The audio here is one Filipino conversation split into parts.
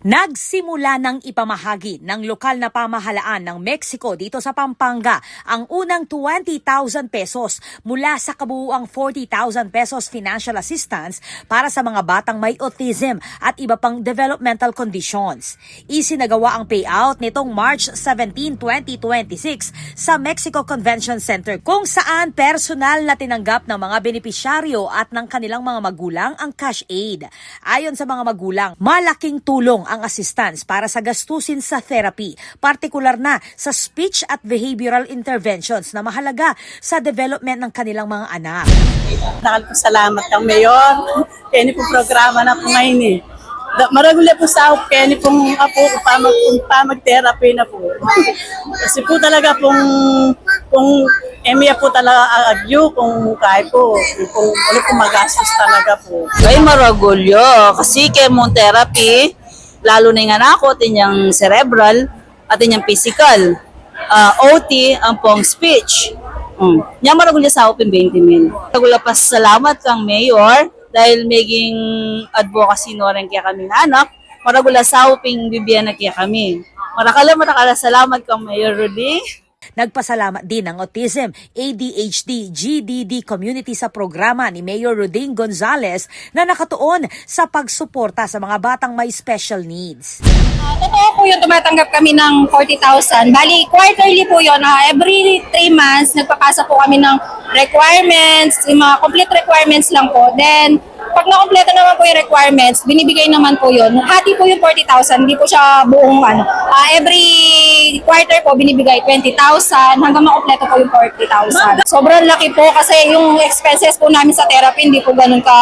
Nagsimula ng ipamahagi ng lokal na pamahalaan ng Mexico dito sa Pampanga ang unang 20,000 pesos mula sa kabuuang 40,000 pesos financial assistance para sa mga batang may autism at iba pang developmental conditions. Isinagawa ang payout nitong March 17, 2026 sa Mexico Convention Center kung saan personal na tinanggap ng mga benepisyaryo at ng kanilang mga magulang ang cash aid. Ayon sa mga magulang, malaking tulong ang assistance para sa gastusin sa therapy, partikular na sa speech at behavioral interventions na mahalaga sa development ng kanilang mga anak. Salamat kang Mayor. Kaya po programa na po ngayon eh. Maragula po sa ako, kaya pong apo ko pa mag-therapy na po. Kasi po talaga kung emiya po talaga agyo, kung kaya po, kung ano po magastos talaga po. Kay maragulyo, kasi chemotherapy, lalo na yung anak ko, tinyang cerebral at tinyang physical. OT, ang pong speech. Niya maragulyo sa open 20,000. Maragulyo pa salamat kang Mayor dahil maging advocacy no rin kaya kami anak. Maragulyo sa open bibigyan na kaya kami. Marakala salamat kang Mayor Rudy. Nagpasalamat din ang Autism, ADHD, GDD community sa programa ni Mayor Roding Gonzales na nakatuon sa pagsuporta sa mga batang may special needs. Totoo po yun, tumatanggap kami ng 40,000. Bali, quarterly po yun. Every 3 months, nagpapasa po kami ng requirements, yung mga complete requirements lang po. Then, pag na-complete naman po yung requirements, binibigay naman po yun. Hati po yung 40,000, hindi po siya buong every quarter po binibigay 20,000 hanggang makompleto po yung 40,000. Sobrang laki po kasi yung expenses po namin sa therapy hindi po ganun ka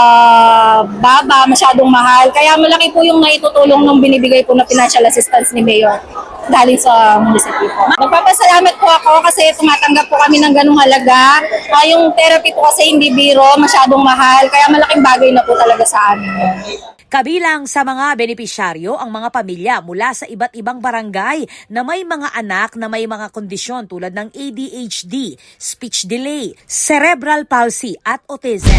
baba, masyadong mahal. Kaya malaki po yung naitutulong nung binibigay po na financial assistance ni Mayor galing sa munisipyo po. Nagpapasalamat po ako kasi tumatanggap po kami ng ganung halaga. Yung therapy po kasi hindi biro, masyadong mahal. Kaya malaking bagay na po talaga sa amin. Kabilang sa mga benepisyaryo ang mga pamilya mula sa iba't ibang barangay na may mga anak na may mga kondisyon tulad ng ADHD, speech delay, cerebral palsy at autism.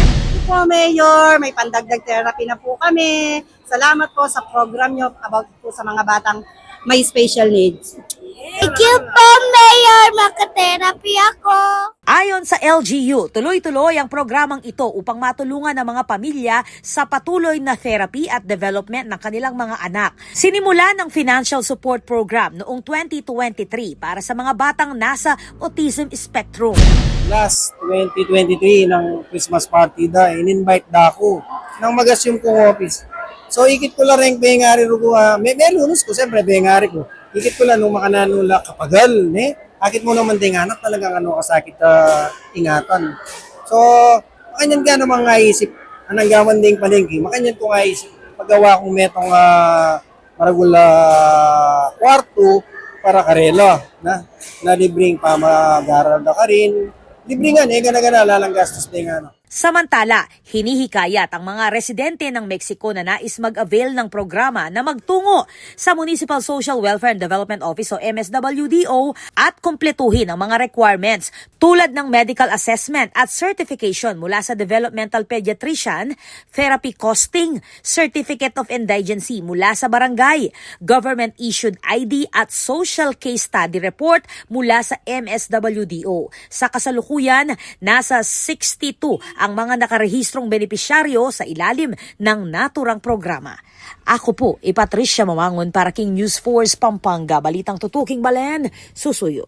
Po Mayor, may pandagdag therapy na po kami. Salamat po sa program nyo about po sa mga batang may special needs. Thank you po, Mayor. Maka-therapy ako. Ayon sa LGU, tuloy-tuloy ang programang ito upang matulungan ang mga pamilya sa patuloy na therapy at development ng kanilang mga anak. Sinimula ng Financial Support Program noong 2023 para sa mga batang nasa autism spectrum. Last 2023 ng Christmas party in-invite da ako ng magasyong kong office. So ikit ko lang rin bengari ko, may lunos ko, siyempre bengari ko. Ikit ko lang nung makananula kapagal, akit mo naman din anak talagang kasakit ingatan. So, makanyan ka naman nga isip, anang gaman ding palengke, makanyan ko nga isip, paggawa kong metong maragula kwarto para karela, na libreng pamag-aral na ka rin. Libre nga, gana-gana, lalang gastos din nga. Samantala, hinihikayat ang mga residente ng Mexico na nais mag-avail ng programa na magtungo sa Municipal Social Welfare and Development Office o MSWDO at kumpletuhin ang mga requirements tulad ng medical assessment at certification mula sa developmental pediatrician, therapy costing, certificate of indigency mula sa barangay, government-issued ID at social case study report mula sa MSWDO. Sa kasalukuyan, nasa 62 ang mga nakarehistrong benepisyaryo sa ilalim ng naturang programa. Ako po, Patricia Mamangon para King News Force Pampanga. Balitang tutuking Balen, susuyo.